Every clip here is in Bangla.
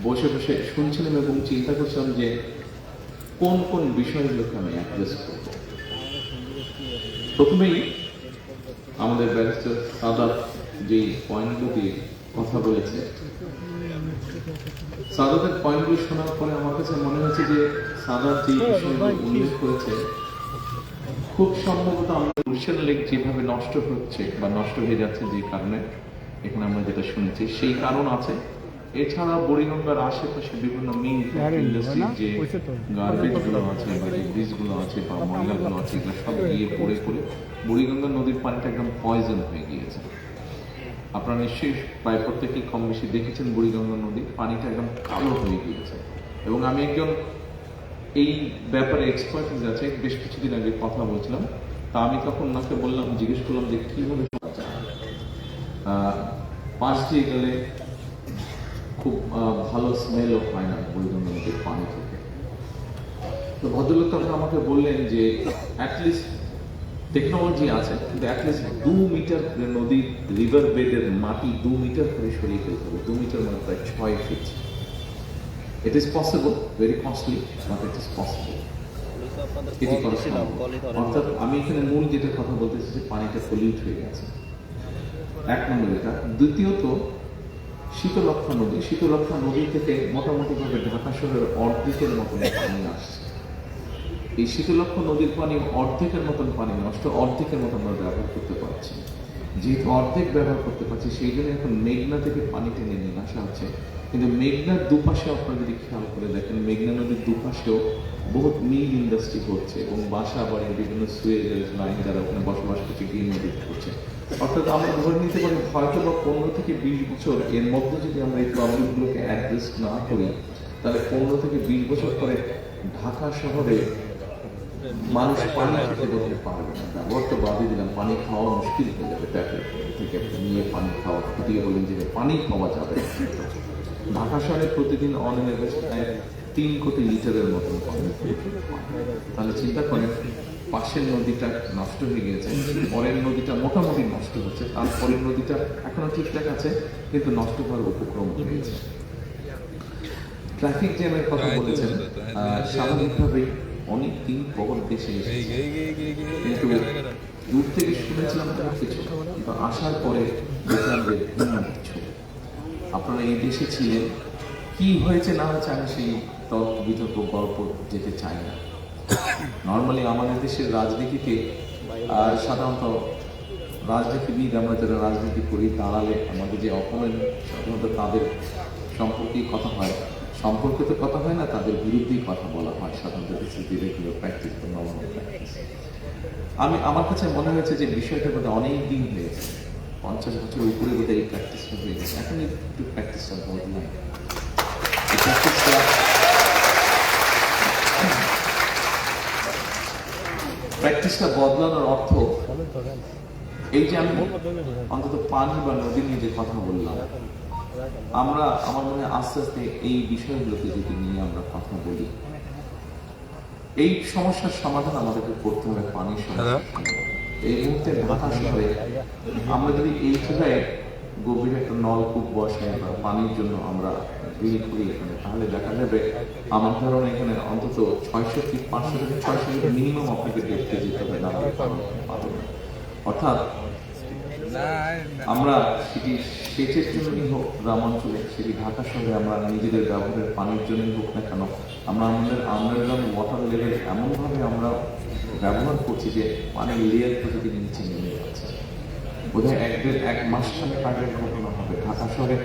বসে বসে শুনছিলাম এবং চিন্তা করছিলাম যে কোন কোন বিষয়গুলোকে আমি অ্যাড্রেস করব। প্রথমেই আমাদের ব্যারিস্টার সাদাত যে পয়েন্টগুলো দিয়ে কথা বলেছে, সাদাতের পয়েন্টগুলো শোনার পরে আমার কাছে মনে হচ্ছে যে সাদাত যে বিষয়গুলো উল্লেখ করেছে খুব সম্ভবত আমাদের ওশান লেক যেভাবে নষ্ট হচ্ছে বা নষ্ট হয়ে যাচ্ছে যে কারণে এখানে আমরা যেটা শুনেছি সেই কারণ আছে। এছাড়া বুড়িগঙ্গার আশেপাশে বিভিন্ন মিল ইন্ডাস্ট্রি যে গার্বেজ গুলো আছে বা যে ব্রিজ গুলো আছে বা ময়লাগুলো আছে এগুলো সব গিয়ে পড়ে পড়ে বুড়িগঙ্গা নদীর পানিটা একদম পয়জন হয়ে গিয়েছে। আপনারা নিশ্চয়ই প্রায় প্রত্যেকেই কম বেশি দেখেছেন বুড়িগঙ্গা নদীর পানিটা একদম কালো হয়ে গিয়েছে। এবং আমি একজন এই ব্যাপারে এক্সপার্টিস আছে, বেশ কিছুদিন আগে কথা বলছিলাম, তা আমি তখন ওনাকে বললাম, জিজ্ঞেস করলাম যে কিভাবে পাশ দিয়ে গেলে খুব ভালো স্মেলও হয় না বুড়িগঙ্গা নদীর পানি থেকে। তো ভদ্রলোক তখন আমাকে বললেন যে অ্যাটলিস্ট টেকনোলজি আছে, কিন্তু অ্যাটলিস্ট 2 মিটার নদীর রিভার বেডের মাটি 2 মিটার করে সরিয়ে ফেলতে হবে। 2 মিটার মানে প্রায় 6 fit. It is possible, very costly, but it is possible. এটি করা সম্ভব। অর্থাৎ আমি এখানে মূল যেটা কথা বলতেছি যে পানিটা পলিউট হয়ে গেছে, এক নম্বর এটা। দ্বিতীয়ত শীতলক্ষ্যা নদী, শীতলক্ষ্যা নদী থেকে মোটামুটি ভাবে ঢাকা শহরের অর্ধেকের মতন পানি আসছে। এই শীতলক্ষ্যা নদীর পানি অর্ধেকের মতন পানি নষ্ট, অর্ধেকের মতন আমরা ব্যবহার করতে পারছি। যেহেতু অর্ধেক ব্যবহার করতে পারছি সেই জন্য এখন মেঘনা থেকে পানি টেনে নিয়ে আসা হচ্ছে। কিন্তু মেঘনার দুপাশে আপনারা যদি খেয়াল করে দেখেন, মেঘনা নদীর দুপাশেও বহুত মিল ইন্ডাস্ট্রি করছে এবং বাসা বাড়ি বিভিন্ন সুয়েজ লাইন যারা ওখানে বসবাস করছে গিয়ে নদীতে করছে। অর্থাৎ আমরা ধরে নিতে পারি হয়তো বা 15 থেকে 20 বছর এর মধ্যে যদি আমরা এই প্রবলেমগুলোকে অ্যাড্রেস না করি, তাহলে 15 থেকে 20 বছর পরে ঢাকা শহরে মানুষ পানি খেতে বলতে পারবে না। ব্যবহার তো বাদই দিলাম, পানি খাওয়া মুশকিল হয়ে যাবে। ট্যাপের থেকে নিয়ে পানি খাওয়া দিয়ে বলেন যে পানি খাওয়া যাবে। ঢাকা শহরে প্রতিদিন অন এভারেজ 3 কোটি লিটারের মতন পানি। তাহলে চিন্তা করেন, পাশের নদীটা নষ্ট হয়ে গিয়েছে, পরের নদীটা মোটামুটি নষ্ট হচ্ছে, তারপরের নদীটা এখনো ঠিকঠাক আছে কিন্তু নষ্ট হওয়ার উপক্রম হয়েছে। ট্রাফিক জ্যামের কথা বলেছেন, স্বাভাবিকভাবেই অনেক দিন পর দেশে এসেছে, কিন্তু দূর থেকে শুনেছিলাম কিছু, কিন্তু আসার পরে দেখলাম যে ভিন্ন কিছু। আপনারা এই দেশে ছিলেন, কি হয়েছে না হয়েছে আমি সেই তর্ক বিতর্ক গল্প যেতে চাই না। নর্মালি আমাদের দেশের রাজনীতিতে সাধারণত রাজনীতিবিদ, আমরা যারা রাজনীতি করি, দাঁড়ালে আমাদের যে অপোনেন্ট সাধারণত তাদের সম্পর্কেই কথা হয়, সম্পর্কে তো কথা হয় না, তাদের বিরুদ্ধেই কথা বলা হয় সাধারণত। রেগুলার প্র্যাকটিস বা নর্মাল প্র্যাকটিস। আমার কাছে মনে হয়েছে যে বিষয়টা বোধহয় অনেক দিন হয়েছে, 50 বছরের উপরে বোধহয় এই প্র্যাকটিসটা হয়ে গেছে। এখন একটু প্র্যাকটিসটা বদলায়। প্র্যাকটিসটা বদলানোর অর্থ এই যে আমি অন্তত পানি বা নদী নিয়ে যে কথা বললাম, আমরা আমার মনে হয় আস্তে আস্তে এই বিষয়গুলোকে যদি নিয়ে আমরা কথা বলি, এই সমস্যার সমাধান আমাদেরকে করতে হবে পানির সমস্যা। এই মুহূর্তে ঢাকা শহরে আমরা যদি এই জায়গায় গভীর একটা নলকূপ বসে বা পানির জন্য আমরা ড্রিল করি এখানে, তাহলে দেখা যাবে আমার ধারণা এখানে অন্তত 600 ফিট 500 থেকে 600 ফিট মিনিমাম আপনাকে দেখতে যেতে হবে না পাবেন। অর্থাৎ আমরা সেটি সেচের জন্যই হোক গ্রামাঞ্চলে, সেটি ঢাকা শহরে আমরা নিজেদের ব্যবহারের পানির জন্যই হোক না কেন, আমরা আমাদের আন্ডারগ্রাউন্ড ওয়াটার লেভেল এমনভাবে আমরা ব্যবহার করছি যে পানির লেয়ার প্রতিদিন নিচে নেমে যাচ্ছে। বোধহয় 1 মাস আগের ঘটনা হবে, ঢাকা শহরে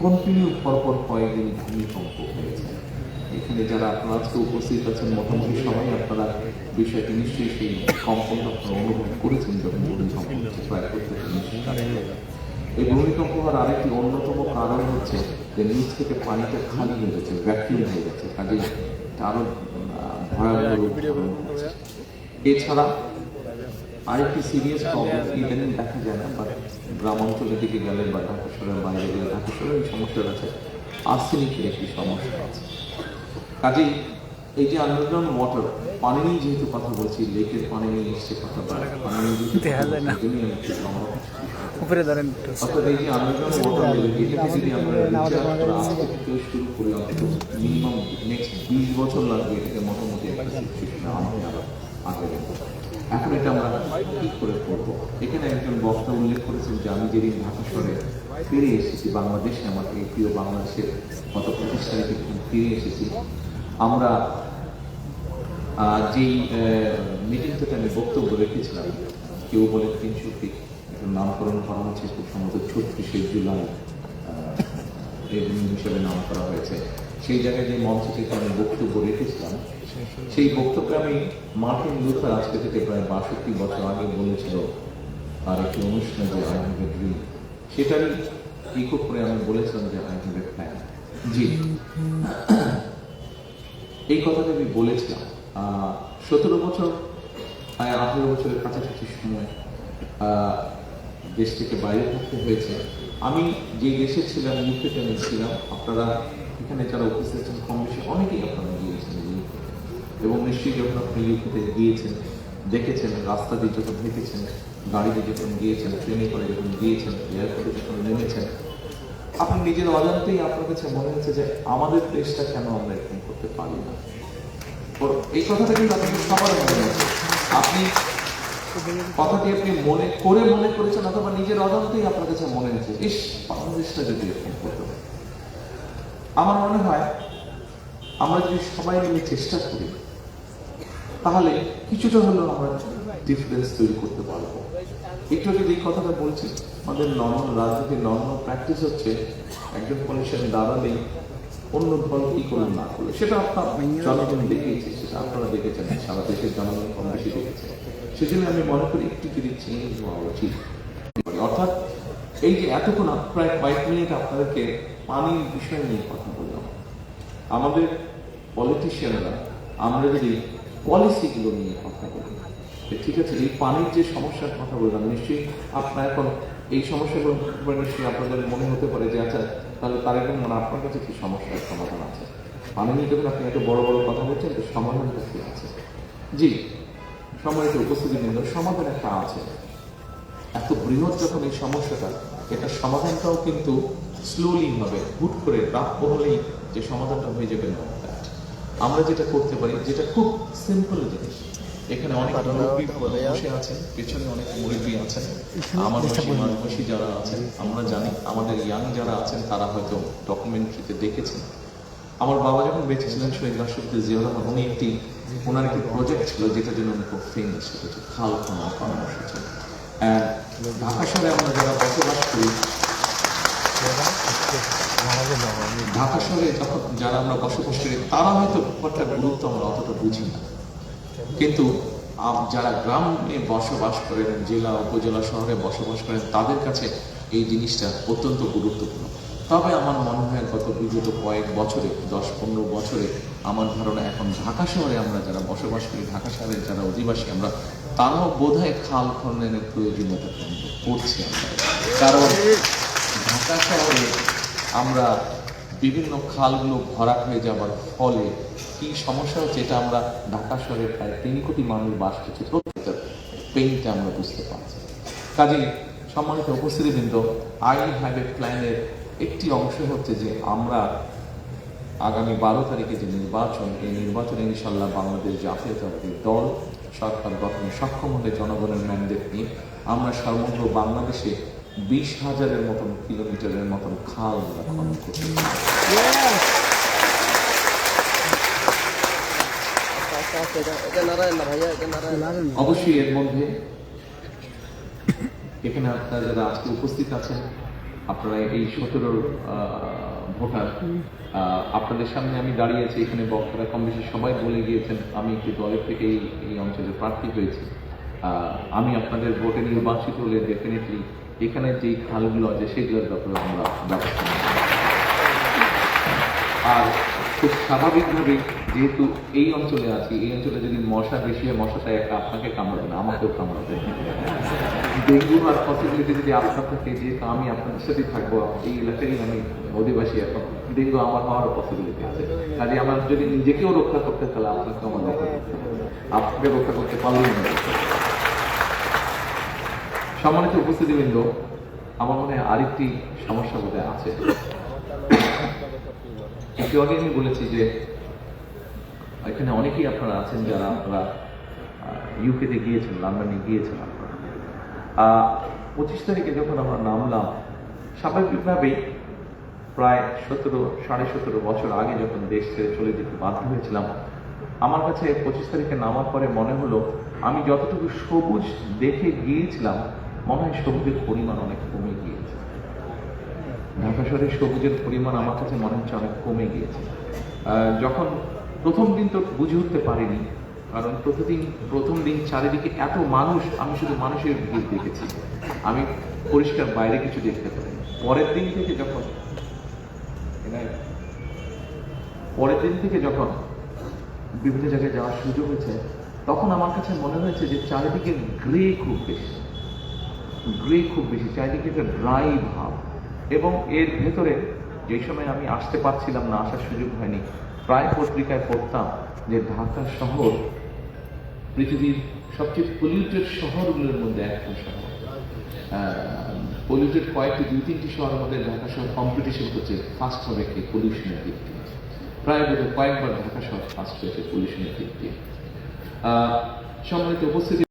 কন্টিনিউ পরপর কয়েকদিন ভূমিকম্প হয়েছে। এখানে যারা আপনারা আজকে উপস্থিত আছেন মোটামুটি সবাই আপনারা বিষয়টি নিশ্চয়ই সেই কম্পনটা আপনারা অনুভব করেছেন যখন ভূমিকম্প হচ্ছে। প্রায় প্রত্যেকটা এই ভূমিকম্প হওয়ার আরেকটি অন্যতম কারণ হচ্ছে যে নিচ থেকে পানিটা খালি হয়ে গেছে, ভ্যাকুয়াম হয়ে গেছে, কাজেই আরো ভয়াবহ রূপ ধারণ করছে। এছাড়া আরেকটি সিরিয়াস প্রবলেম ইদানিং দেখা যায় না, বাট গ্রামাঞ্চলের দিকে গেলে বা ঢাকা শহরের বাইরে গেলে ঢাকা শহরের এই সমস্যাটা আছে, আর্সেনিকের একটি সমস্যা আছে। কাজেই এই যে আন্ডারগ্রাউন্ড ওয়াটার, পানি নিয়ে যেহেতু কথা বলছি, লেকের পানি নিয়ে এসছে কথা, পানি নিয়ে যেহেতু দেখা যায় না। সেজন্যই আমি একটু লম্বা উপরে ধরেন একটু। অর্থাৎ এই যে আন্ডারগ্রাউন্ড ওয়াটার লেক, এটা যদি আমরা রিচার্জ করা আজকে থেকে শুরু করি, অন্তত মিনিমাম নেক্সট 20 বছর লাগবে এটাকে মোটামুটি একটা সিচুয়েশনে আনতে আগে যাবো। এখন এটা আমরা কি করে করবো? এখানে একজন বক্তা উল্লেখ করেছেন যে আমি যেদিন ঢাকা শহরে ফিরে এসেছি বাংলাদেশে, আমার এই প্রিয় বাংলাদেশের মতো প্রতিষ্ঠানে যখন ফিরে এসেছি, আমরা যেই মিটিংটাতে আমি বক্তব্য রেখেছিলাম, কেউ বলে 300 ফিট, নামকরণ করা হচ্ছে খুব সম্ভবত 36শে জুলাই এই দিন হিসেবে নাম করা হয়েছে। সেই জায়গায় যে মঞ্চ থেকে আমি বক্তব্য রেখেছিলাম, সেই বক্তব্যে আমি মার্টিন লুথার আজকে থেকে প্রায় 62 বছর আগে বলেছিল আর একটি অনুষ্ঠানে যে আই হ্যাভ এ ড্রিম, সেটারই ইকো করে আমি বলেছিলাম যে আই হ্যাভ এ প্ল্যান। জি, এই কথাটা আমি বলেছিলাম 17 বছর 18 বছরের কাছাকাছি সময় দেশ থেকে বাইরে থাকতে হয়েছে। আমি যে দেশে ছিলাম, ইউকেতে আমি ছিলাম। আপনারা এখানে যারা উপস্থিত আছেন কম বেশি অনেকেই আপনারা গিয়েছেন ইউকেতে, এবং নিশ্চয়ই যখন আপনি ইউকেতে গিয়েছেন, দেখেছেন, রাস্তা দিয়ে যখন হেঁটেছেন, গাড়িতে যখন গিয়েছেন, ট্রেনে করে যখন গিয়েছেন, এয়ারপোর্টে যখন নেমেছেন, আপনি নিজের অজান্তেই আপনার কাছে মনে হচ্ছে যে আমাদের দেশটা কেন আমরা এরকম করতে পারি না। এই কথাটা কিন্তু আপনাদের সবার মনে হচ্ছে, আপনি কথাটি আপনি মনে করেছেন, অথবা নিজের অজান্তেই আপনার কাছে মনে হচ্ছে ইস, বাংলাদেশটা যদি এরকম করতে হয়। আমার মনে হয় আমরা যদি সবাই মিলে চেষ্টা করি, তাহলে কিছুটা হলেও আমরা ডিফারেন্স তৈরি করতে পারবো। একটু যদি এই কথাটা বলছি, আমাদের নর্মাল রাজনীতির নর্মাল প্র্যাকটিস হচ্ছে একজন পলিটিশিয়ান দাঁড়ালেই অন্য দল কি করলো না করলো সেটা আপনার জনগণ দেখেছে, সেটা আপনারা দেখেছেন, সারা দেশের জনগণ কম বেশি দেখেছে। সেজন্য আমি মনে করি একটু যদি চেঞ্জ হওয়া উচিত। অর্থাৎ এই যে এতক্ষণ প্রায় কয়েক মিনিট আপনাদেরকে পানির বিষয় নিয়ে কথা বললাম, আমাদের পলিটিশিয়ানরা আমরা যদি পলিসিগুলো নিয়ে কথা বলি, ঠিক আছে, এই পানির যে সমস্যার কথা বললাম, নিশ্চয়ই আপনার এখন এই সমস্যাগুলো নিশ্চয়ই আপনাদের মনে হতে পারে যে আচ্ছা, তাহলে তার এখন মানে আপনার কাছে কি সমস্যার সমাধান আছে? পানি নিয়ে যখন আপনি এত বড় বড় কথা বলছেন, তো সমাধানটা কি আছে? জি, সম্মানিত উপস্থিতিবৃন্দ, সমাধান একটা আছে। এত বৃহৎ যখন এই সমস্যাটা, এটা সমাধানটাও কিন্তু স্লোলি হবে, হুট করে প্রাপ্য হলেই যে সমাধানটা হয়ে যাবে না। আমরা যেটা করতে পারি, যেটা খুব সিম্পল জিনিস, এখানে অনেক মুরব্বী বসে আছেন, পেছনে অনেক মুরব্বী আছেন, আমার বয়সী যারা আছেন, আমরা জানি, আমাদের ইয়াং যারা আছেন তারা হয়তো ডকুমেন্টারিতে দেখেছেন। আমার বাবা যখন বেঁচে ছিলেন, শহীদ রাষ্ট্রপতি জিয়াউর রহমান, উনি ওনার একটি প্রজেক্ট ছিল যেটার জন্য উনি খুব ফেমাস, সেটা হচ্ছে খাল খনন কর্মসূচি। ঢাকা শহরে আমরা যারা বসবাস করি, ঢাকা শহরে যখন যারা আমরা বসবাস করি, তারা হয়তো ব্যাপারটার গুরুত্ব আমরা অতটা বুঝি না, কিন্তু যারা গ্রামে বসবাস করেন, জেলা উপজেলা শহরে বসবাস করেন, তাদের কাছে এই জিনিসটা অত্যন্ত গুরুত্বপূর্ণ। তবে আমার মনে হয় গত বিগত কয়েক বছরে, 10-15 বছরে, আমার ধারণা এখন ঢাকা শহরে আমরা যারা বসবাস করি, ঢাকা শহরের যারা অধিবাসী আমরা, তারাও বোধহয় খাল খননের প্রয়োজনীয়তা পড়ছি আমরা। কারণ ঢাকা শহরে আমরা বিভিন্ন খালগুলো ভরাট হয়ে যাবার ফলে কি সমস্যা হচ্ছে, এটা আমরা ঢাকা শহরে প্রায় 3 কোটি মানুষ বাস করছি, প্রত্যেকটা পেইনটা আমরা বুঝতে পারছি। কাজেই সম্মানিত উপস্থিতিবৃন্দ, আই হ্যাভ এ প্ল্যানের একটি অংশ হচ্ছে যে আমরা আগামী 12 তারিখে যে নির্বাচন, এই নির্বাচনে ইনশাল্লাহ বাংলাদেশ জাতীয়তাবাদী দল সরকার গঠনে সক্ষম হলে জনগণের ম্যান্ডেট নিয়ে আমরা সমগ্র বাংলাদেশে 20,000-এর মতন কিলোমিটারের মতন খাল আমরা খনন করতে পারি। অবশ্যই এর মধ্যে এখানে আপনারা যারা আজকে উপস্থিত আছেন, আপনারা এই 17 ভোটার, আপনাদের সামনে আমি দাঁড়িয়ে আছি, এখানে বক্তারা কম বেশি সবাই বলে গিয়েছেন আমি একটি দলের থেকে এই অঞ্চলে প্রার্থী হয়েছি। আমি আপনাদের ভোটে নির্বাচিত হলে ডেফিনেটলি এখানে যেই খালগুলো আছে সেগুলোর ব্যাপারে আমরা ব্যবস্থা নেব। আর খুব স্বাভাবিকভাবে যেহেতু এই অঞ্চলে আছি, এই অঞ্চলে যদি মশা বেশি হয়, মশাটা একটা আপনাকে কামড়াবে না, আমাকেও কামড়াবে। ডেঙ্গু হওয়ার পসিবিলিটি যদি আপনার থাকে, যেহেতু আমি আপনাদের সাথেই থাকবো, এই এলাকারই আমি অধিবাসী, এখন ডেঙ্গু আমার হওয়ার পসিবিলিটি আছে। কাজে আমার যদি নিজেকেও রক্ষা করতে, তাহলে আপনাকে আমার রক্ষা করতে হবে। আপনাকে রক্ষা করতে পারলেই না। সম্মানিত উপস্থিতিবৃন্দ, আমার মনে হয় আরেকটি সমস্যা বোধহয় আছে। একটু আগে আমি বলেছি যে এখানে অনেকেই আপনারা আছেন যারা আপনারা ইউকেতে গিয়েছেন, লন্ডনে গিয়েছেন। আপনারা 25 তারিখে যখন আমরা নামলাম, স্বাভাবিকভাবেই প্রায় 17 বছর আগে যখন দেশ ছেড়ে চলে যেতে বাধ্য হয়েছিলাম, আমার কাছে 25 তারিখে নামার পরে মনে হলো আমি যতটুকু সবুজ দেখে গিয়েছিলাম, মনে হয় সবুজের পরিমাণ অনেক কমে গিয়েছে। ঢাকা শহরে সবুজের পরিমাণ আমার কাছে মনে হচ্ছে অনেক কমে গিয়েছে। যখন প্রথম দিন তো বুঝে উঠতে পারিনি, কারণ প্রথম দিন চারিদিকে এত মানুষ, আমি শুধু মানুষের ভিড় দেখেছি, আমি পরিষ্কার বাইরে কিছু দেখতে পারিনি। পরের দিন থেকে যখন বিভিন্ন জায়গায় যাওয়ার সুযোগ হয়েছে, তখন আমার কাছে মনে হয়েছে যে চারিদিকে গ্রে খুব বেশি, চারিদিকে একটা ড্রাই ভাব। এবং এর ভেতরে যেই সময় আমি আসতে পারছিলাম না, আসার সুযোগ হয়নি, প্রায় পত্রিকায় পড়তাম যে ঢাকা শহর পৃথিবীর সবচেয়ে পলিউটেড শহরগুলোর মধ্যে একটা শহর। পলিউটেড কয়েকটি 2-3টি শহরের মধ্যে ঢাকা শহর কম্পিটিশন করছে ফার্স্ট হবে কি পলিউশনের দিক দিয়ে। প্রায় বোধ কয়েকবার ঢাকা শহর ফার্স্ট হয়েছে পলিউশনের দিক দিয়ে। সম্মানিত উপস্থিতি।